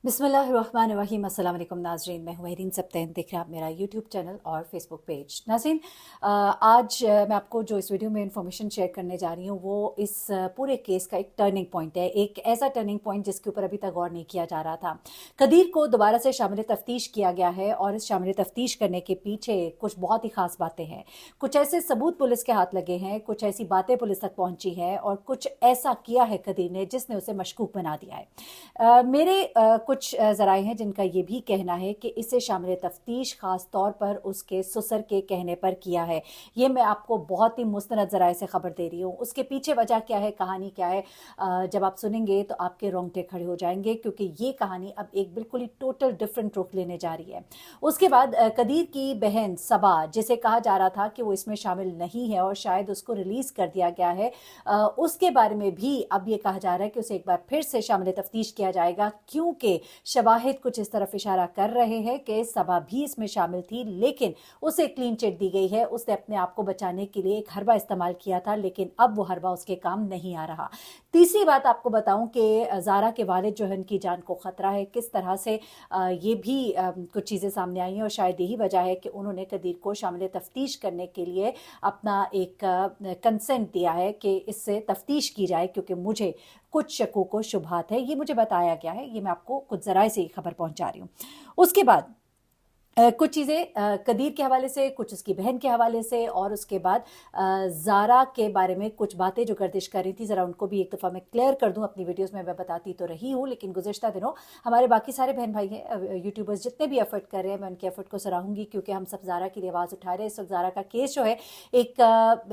बिस्मिल्लाहिर्रहमानिर्रहीम। अस्सलाम वालेकुम नाज़रीन, मैं हूँ महरीन सब्तैन। देख रहे हैं आप मेरा यूट्यूब चैनल और फेसबुक पेज। नाज़रीन, आज मैं आपको जो इस वीडियो में इंफॉर्मेशन शेयर करने जा रही हूँ वो इस पूरे केस का एक टर्निंग पॉइंट है, एक ऐसा टर्निंग पॉइंट जिसके ऊपर अभी तक गौर नहीं किया जा रहा था। कदीर को दोबारा से शामिल तफ्तीश किया गया है और इस शामिल तफ्तीश करने के पीछे कुछ बहुत ही खास बातें हैं। कुछ ऐसे सबूत पुलिस के हाथ लगे हैं, कुछ ऐसी बातें पुलिस तक पहुंची हैं और कुछ ऐसा किया है कदीर ने जिसने उसे मशकूक बना दिया है। मेरे कुछ ज़राए हैं जिनका ये भी कहना है कि इसे शामिल तफ्तीश ख़ास तौर पर उसके ससुर के कहने पर किया है। ये मैं आपको बहुत ही मुस्तनद ज़राए से ख़बर दे रही हूँ। उसके पीछे वजह क्या है, कहानी क्या है, जब आप सुनेंगे तो आपके रोंगटे खड़े हो जाएंगे, क्योंकि ये कहानी अब एक बिल्कुल ही टोटल डिफरेंट रुख लेने जा रही है। उसके बाद कदीर की बहन सबा, जिसे कहा जा रहा था कि वो इसमें शामिल नहीं है और शायद उसको रिलीज़ कर दिया गया है, उसके बारे में भी अब ये कहा जा रहा है कि उसे एक बार फिर से शामिल तफ्तीश किया जाएगा, क्योंकि शवाहिद कुछ इस तरफ इशारा कर रहे हैं कि सबा भी इसमें शामिल थी, लेकिन उसे क्लीन चिट दी गई है। उसने अपने आप को बचाने के लिए एक हरबा इस्तेमाल किया था, लेकिन अब वो हरबा उसके काम नहीं आ रहा। तीसरी बात आपको बताऊं कि ज़ारा के वालिद जो है उनकी जान को ख़तरा है। किस तरह से ये भी कुछ चीज़ें सामने आई हैं और शायद यही वजह है कि उन्होंने कदीर को शामिल तफ्तीश करने के लिए अपना एक कंसेंट दिया है कि इससे तफ्तीश की जाए, क्योंकि मुझे कुछ शकों को शुबहात है। ये मुझे बताया गया है, ये मैं आपको कुछ ज़राए से ही खबर पहुंचा रही हूँ। उसके बाद कुछ चीज़ें कदीर के हवाले से, कुछ उसकी बहन के हवाले से, और उसके बाद ज़ारा के बारे में कुछ बातें जो गर्दिश कर रही थी, ज़रा उनको भी एक दफ़ा मैं क्लियर कर दूं। अपनी वीडियोस में मैं बताती तो रही हूँ, लेकिन गुज़िश्ता दिनों हमारे बाकी सारे बहन भाई हैं, यूट्यूबर्स जितने भी एफर्ट कर रहे हैं, मैं उनके एफर्ट को सराहूँगी, क्योंकि हम सब ज़ारा की आवाज़ उठा रहे हैं। इस वक्त ज़ारा का केस जो है एक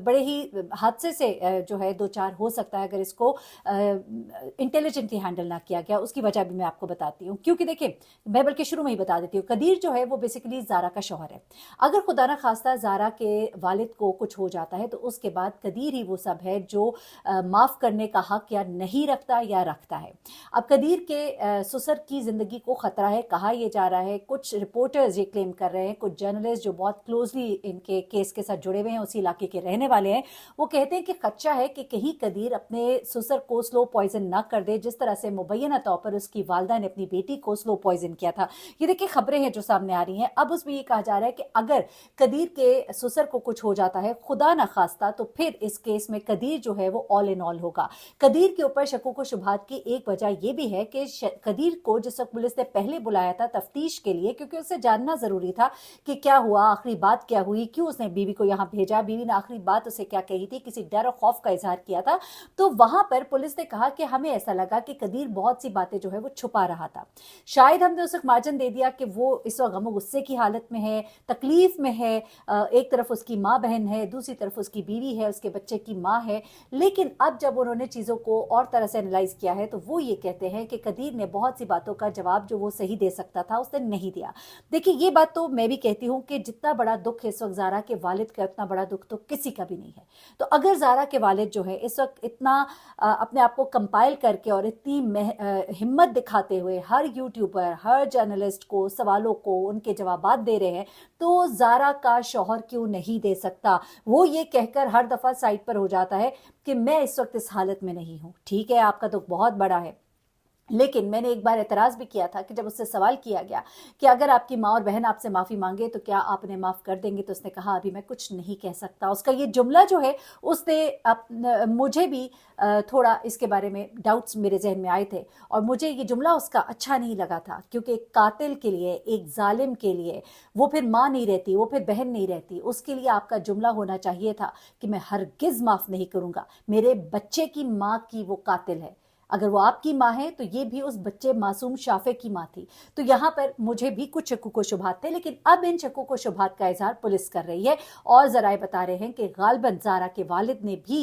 बड़े ही हादसे से जो है दो चार हो सकता है अगर इसको इंटेलिजेंटली हैंडल ना किया गया। उसकी वजह भी मैं आपको बताती हूँ, क्योंकि देखिए, मैं बल्कि शुरू में ही बता देती हूँ, कदीर जो है वो बेसिकली ज़ारा का शौहर है। अगर खुदा न खास्ता ज़ारा के वालिद को कुछ हो जाता है तो उसके बाद कदीर ही वो सब है जो माफ़ करने का हक या नहीं रखता या रखता है। अब कदीर के ससुर की ज़िंदगी को ख़तरा है, कहा यह जा रहा है। कुछ रिपोर्टर्स ये क्लेम कर रहे हैं, कुछ जर्नलिस्ट जो बहुत क्लोजली इनके केस के साथ जुड़े हुए हैं, उसी इलाके के रहने वाले हैं, वो कहते हैं कि खदशा है कि कहीं कदीर अपने ससुर को स्लो पॉइजन ना कर दे, जिस तरह से मुबैना तौर पर उसकी वालदा ने अपनी बेटी को स्लो पॉइजन किया था। ये देखिए खबरें हैं जो सामने आ रही हैं। अब उसमें ये कहा जा रहा है कि अगर कदीर के ससुर को कुछ हो जाता है, खुदा ना खास्ता, तो फिर इस केस में कदीर जो है वो ऑल इन ऑल होगा। कदीर के ऊपर शकों को शुबहात की एक वजह यह भी है कि कदीर को जिस वक्त पुलिस ने पहले बुलाया था तफ्तीश के लिए, क्योंकि उसे जानना जरूरी था कि क्या हुआ, आखिरी बात क्या हुई, क्यों उसने बीवी को यहां भेजा, बीवी ने आखिरी बात उसे क्या कही थी, किसी डर और खौफ का इजहार किया था, तो वहां पर पुलिस ने कहा कि हमें ऐसा लगा कि कदीर बहुत सी बातें जो है वो छुपा रहा था। शायद हमने उसे मार्जिन दे दिया कि वो इस वक्त गम गुस्से की हालत में है, तकलीफ में है। एक तरफ उसकी माँ बहन है, दूसरी तरफ उसकी बीवी है, उसके बच्चे की माँ है। लेकिन अब जब उन्होंने चीज़ों को और तरह से एनालाइज किया है तो वो ये कहते हैं कि कदीर ने बहुत सी बातों का जवाब जो वो सही दे सकता था उसने नहीं दिया। देखिए, ये बात तो मैं भी कहती हूँ कि जितना बड़ा दुख है इस वक्त ज़ारा के वालिद का, उतना बड़ा दुख तो किसी का भी नहीं है। तो अगर ज़ारा के वालिद जो है इस वक्त इतना अपने आप को कंपाइल करके और इतनी हिम्मत दिखाते हुए हर यूट्यूबर, हर जर्नलिस्ट को सवालों को उनके जवाबात दे रहे हैं, तो ज़ारा का शौहर क्यों नहीं दे सकता? वो ये कहकर हर दफ़ा साइड पर हो जाता है कि मैं इस वक्त इस हालत में नहीं हूँ। ठीक है, आपका दुख बहुत बड़ा है, लेकिन मैंने एक बार एतराज़ भी किया था कि जब उससे सवाल किया गया कि अगर आपकी माँ और बहन आपसे माफ़ी मांगे तो क्या आप उन्हें माफ़ कर देंगे, तो उसने कहा अभी मैं कुछ नहीं कह सकता। उसका ये जुमला जो है उसने मुझे भी थोड़ा इसके बारे में डाउट्स मेरे जहन में आए थे, और मुझे ये जुमला उसका अच्छा नहीं लगा था, क्योंकि एक कातिल के लिए, एक जालिम के लिए, वो फिर माँ नहीं रहती, वो फिर बहन नहीं रहती, उसके लिए आपका जुमला होना चाहिए था कि मैं हरगिज़ माफ़ नहीं करूँगा, मेरे बच्चे की माँ की वो कातिल है। अगर वो आपकी माँ है तो ये भी उस बच्चे मासूम शाफे की माँ थी। तो यहाँ पर मुझे भी कुछ शक्कों को शुबहात थे, लेकिन अब इन शक्कों को शुबहात का इजहार पुलिस कर रही है और जराए बता रहे हैं कि गालबन ज़ारा के वालिद ने भी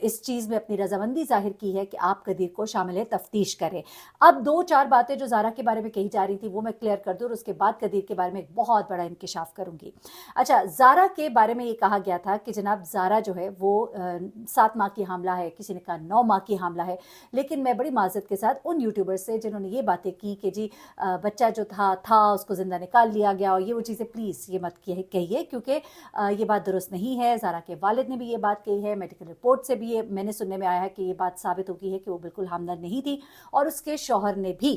इस चीज़ में अपनी रजामंदी जाहिर की है कि आप कदीर को शामिल तफ्तीश करें। अब दो चार बातें जो ज़ारा के बारे में कही जा रही थी वो मैं क्लियर कर दूँ, और उसके बाद कदीर के बारे में एक बहुत बड़ा इंकिशाफ करूंगी। अच्छा, ज़ारा के बारे में ये कहा गया था कि जनाब ज़ारा जो है वो 7 माह की हामला है, किसी ने कहा 9 माह की हामला है। लेकिन मैं बड़ी माजरत के साथ उन यूट्यूबर्स से जिन्होंने ये बातें की कि जी बच्चा जो था उसको जिंदा निकाल लिया गया, और ये वो चीज़ें प्लीज़ ये मत कहिए, क्योंकि ये बात दुरुस्त नहीं है। ज़ारा के वालिद ने भी ये बात कही है, मेडिकल रिपोर्ट से भी ये मैंने सुनने में आया है कि ये बात साबित हो गई है कि वो बिल्कुल हामला नहीं थी, और उसके शौहर ने भी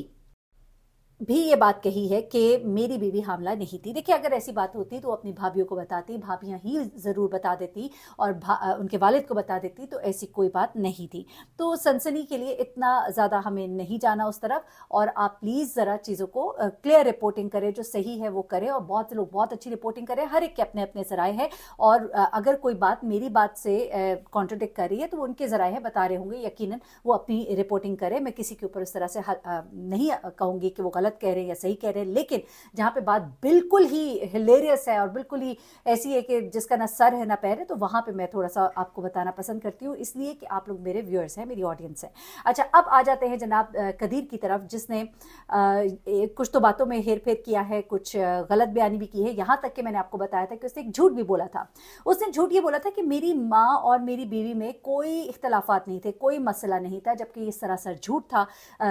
भी ये बात कही है कि मेरी बीवी हामला नहीं थी। देखिए, अगर ऐसी बात होती तो अपनी भाभीयों को बताती, भाभियाँ ही ज़रूर बता देती और उनके वालिद को बता देती, तो ऐसी कोई बात नहीं थी। तो सनसनी के लिए इतना ज़्यादा हमें नहीं जाना उस तरफ, और आप प्लीज़ ज़रा चीज़ों को क्लियर रिपोर्टिंग करें, जो सही है वो करें, और बहुत से लोग बहुत अच्छी रिपोर्टिंग करें, हर एक के अपने-अपने ज़राए हैं, और अगर कोई बात मेरी बात से कॉन्ट्रडिक्ट कर रही है तो वो उनके ज़राए हैं, बता रहे होंगे, यकीनन वो अपनी रिपोर्टिंग करें। मैं किसी के ऊपर उस तरह से नहीं कहूँगी कि वो गलत कह रहे हैं या सही कह रहे हैं, लेकिन जहाँ पे बात बिल्कुल ही हिलेरियस है और बिल्कुल ही ऐसी है कि जिसका ना सर है ना पैर है, तो वहाँ पे मैं थोड़ा सा आपको बताना पसंद करती हूँ, इसलिए कि आप लोग मेरे व्यूअर्स हैं, मेरी ऑडियंस है। अच्छा, अब आ जाते हैं जनाब कदीर की तरफ, जिसने कुछ तो बातों में हेर फेर किया है, कुछ गलत बयानी भी की है, यहाँ तक कि मैंने आपको बताया था कि उसने एक झूठ भी बोला था। उसने झूठ ये बोला था कि मेरी माँ और मेरी बीवी में कोई इख्तलाफात नहीं थे, कोई मसला नहीं था, जबकि ये सरासर झूठ था।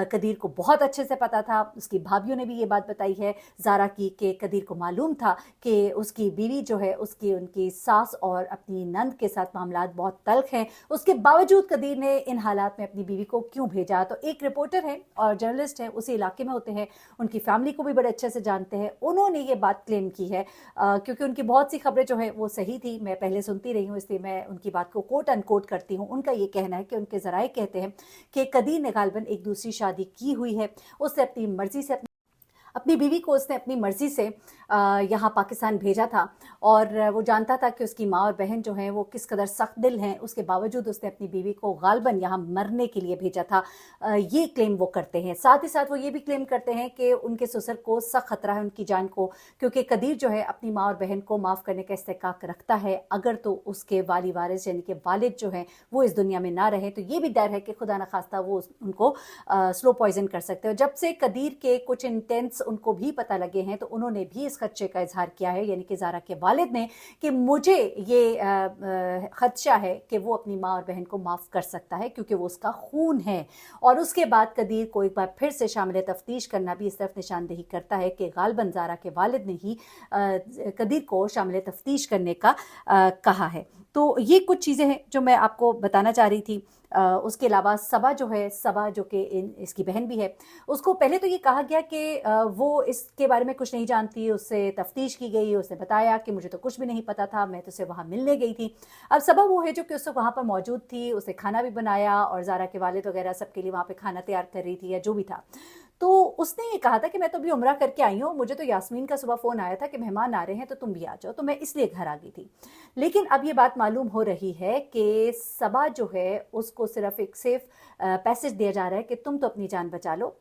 कदीर को बहुत अच्छे से पता था, उसकी भाभीयों ने भी ये बात बताई है ज़ारा की, कि कदीर को मालूम था कि उसकी बीवी जो है, उनकी सास और अपनी नंद के साथ मामलात बहुत तल्ख हैं। उसके बावजूद कदीर ने इन हालात में अपनी बीवी को क्यों भेजा? तो एक रिपोर्टर है और जर्नलिस्ट है, उसी इलाके में होते हैं, उनकी फैमिली को भी बड़े अच्छे से जानते हैं, उन्होंने ये बात क्लेम की है, क्योंकि उनकी बहुत सी खबरें जो है वो सही थी, मैं पहले सुनती रही हूँ, इसलिए मैं उनकी बात को कोट अनकोट करती हूँ। उनका ये कहना है कि उनके ज़राए कहते हैं कि कदीर ने गालिबन एक दूसरी शादी की हुई है, उससे अपनी मर्जी से अपनी बीवी को उसने अपनी मर्जी से यहाँ पाकिस्तान भेजा था, और वो जानता था कि उसकी माँ और बहन जो हैं वो किस कदर सख्त दिल हैं, उसके बावजूद उसने अपनी बीवी को गालिबन यहाँ मरने के लिए भेजा था। ये क्लेम वो करते हैं। साथ ही साथ वो ये भी क्लेम करते हैं कि उनके ससुर को सख्त खतरा है उनकी जान को, क्योंकि कदीर जो है अपनी माँ और बहन को माफ़ करने का इस्तेकाक रखता है, अगर तो उसके वाली वारिस यानी कि वालिद जो हैं वो इस दुनिया में ना रहे, तो ये भी डर है कि खुदा न खास्ता वो उनको स्लो पॉइजन कर सकते हो। जब से कदीर के कुछ इंटेंस उनको भी पता लगे हैं, तो उन्होंने भी इस खदशे का इजहार किया है, यानी कि ज़ारा के वालिद ने, कि मुझे ये खदशा है कि वो अपनी माँ और बहन को माफ़ कर सकता है, क्योंकि वो उसका खून है। और उसके बाद कदीर को एक बार फिर से शामिल तफ्तीश करना भी इस तरफ निशानदेही करता है कि गालिबन ज़ारा के वालिद ने ही कदीर को शामिल तफ्तीश करने का कहा है। तो ये कुछ चीज़ें हैं जो मैं आपको बताना चाह रही थी। उसके अलावा सबा जो है, सबा जो कि इसकी बहन भी है, उसको पहले तो ये कहा गया कि वो इसके बारे में कुछ नहीं जानती, उससे तफ्तीश की गई, उसने बताया कि मुझे तो कुछ भी नहीं पता था, मैं तो उसे वहाँ मिलने गई थी। अब सबा वो है जो कि उस वक्त वहाँ पर मौजूद थी, उसने खाना भी बनाया और ज़ारा के वालिद वगैरह सबके लिए वहाँ पे खाना तैयार कर रही थी या जो भी था। तो उसने ये कहा था कि मैं तो अभी उम्रा करके आई हूँ, मुझे तो यास्मीन का सुबह फ़ोन आया था कि मेहमान आ रहे हैं तो तुम भी आ जाओ, तो मैं इसलिए घर आ गई थी। लेकिन अब ये बात मालूम हो रही है कि सबा जो है उसको सिर्फ एक सेफ पैसेज दिया जा रहा है कि तुम तो अपनी जान बचा लो,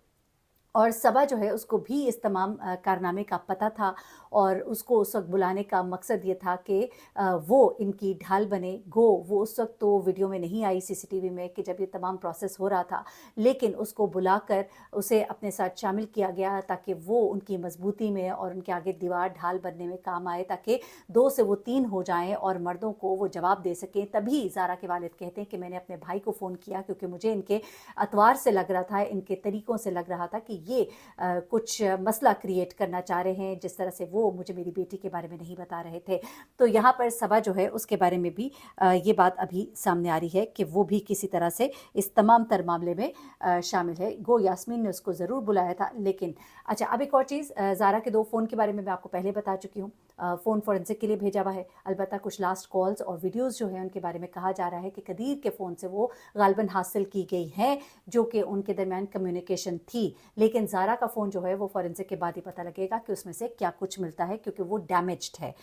और सबा जो है उसको भी इस तमाम कारनामे का पता था, और उसको उस वक्त बुलाने का मकसद ये था कि वो इनकी ढाल बने। वो उस वक्त तो वीडियो में नहीं आई सीसीटीवी में कि जब ये तमाम प्रोसेस हो रहा था, लेकिन उसको बुलाकर उसे अपने साथ शामिल किया गया ताकि वो उनकी मजबूती में और उनके आगे दीवार ढाल बनने में काम आए, ताकि 2 से वो 3 हो जाएं और मर्दों को वो जवाब दे सकें। तभी ज़ारा के वालिद कहते हैं कि मैंने अपने भाई को फ़ोन किया, क्योंकि मुझे इनके अतवार से लग रहा था, इनके तरीक़ों से लग रहा था कि ये कुछ मसला क्रिएट करना चाह रहे हैं, जिस तरह से वो मुझे मेरी बेटी के बारे में नहीं बता रहे थे। तो यहाँ पर सबा जो है उसके बारे में भी ये बात अभी सामने आ रही है कि वो भी किसी तरह से इस तमाम तर मामले में शामिल है। गो यास्मीन ने उसको ज़रूर बुलाया था, लेकिन अच्छा, अब एक और चीज़, ज़ारा के 2 फ़ोन के बारे में मैं आपको पहले बता चुकी हूँ। फ़ोन फोरेंसिक के लिए भेजा हुआ है। अलबत्ता कुछ लास्ट कॉल्स और वीडियोज़ जो हैं उनके बारे में कहा जा रहा है कि कदीर के फ़ोन से वो गालिबन हासिल की गई हैं, जो कि उनके दरमियान कम्युनिकेशन थी। लेकिन ज़ारा का फ़ोन जो है वो फोरेंसिक के बाद ही पता लगेगा कि उसमें से क्या कुछ मिलता है, क्योंकि वो डैमेज्ड है।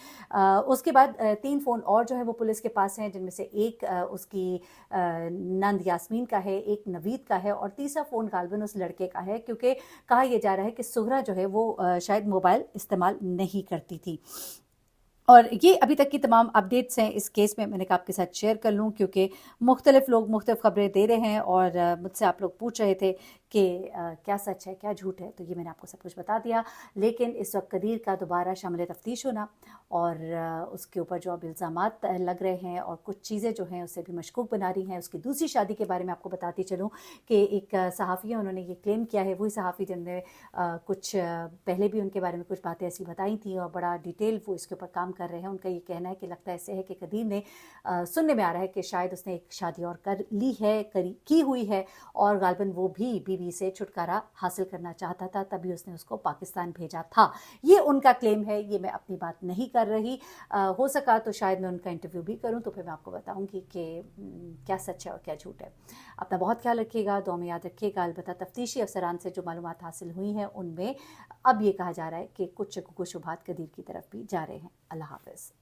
उसके बाद 3 फ़ोन और जो है वो पुलिस के पास हैं, जिनमें से एक उसकी नंद यास्मीन का है, एक नवीद का है, और तीसरा फ़ोन गालिबन उस लड़के का है, क्योंकि कहा यह जा रहा है कि सुगरा जो है वो शायद मोबाइल इस्तेमाल नहीं करती थी। और ये अभी तक की तमाम अपडेट्स हैं इस केस में, मैंने कहा आपके साथ शेयर कर लूँ, क्योंकि मुख्तलिफ लोग मुख्तलिफ खबरें दे रहे हैं, और मुझसे आप लोग पूछ रहे थे कि क्या सच है क्या झूठ है, तो ये मैंने आपको सब कुछ बता दिया। लेकिन इस वक्त कदीर का दोबारा शामिल तफ्तीश होना और उसके ऊपर जो अब इल्ज़ामात लग रहे हैं और कुछ चीज़ें जो हैं उससे भी मशकूक बना रही हैं। उसकी दूसरी शादी के बारे में आपको बताती चलूँ कि एक सहाफ़ी है, उन्होंने ये क्लेम किया है, वही सहाफ़ी जिनने कुछ पहले भी उनके बारे में कुछ बातें ऐसी बताई थी, और बड़ा डिटेल वो इसके ऊपर काम कर रहे हैं। उनका ये कहना है कि लगता ऐसे है कि कदीर ने सुनने में आ रहा है कि शायद उसने एक शादी और कर ली है, की हुई है, और गालिबन वो भी बीवी बीवी से छुटकारा हासिल करना चाहता था, तभी उसने उसको पाकिस्तान भेजा था। ये उनका क्लेम है, ये मैं अपनी बात नहीं कर रही। हो सका तो शायद मैं उनका इंटरव्यू भी करूं, तो फिर मैं आपको बताऊंगी कि क्या सच है और क्या झूठ है। अपना बहुत ख्याल रखिएगा, दुआ में याद रखिएगा। अलबत्ता तफ्तीशी अफसरान से जो मालूमात हासिल हुई हैं उनमें अब ये कहा जा रहा है कि कुछ शुबहात कदीर की तरफ भी जा रहे हैं। अल्लाह हाफ़िज़।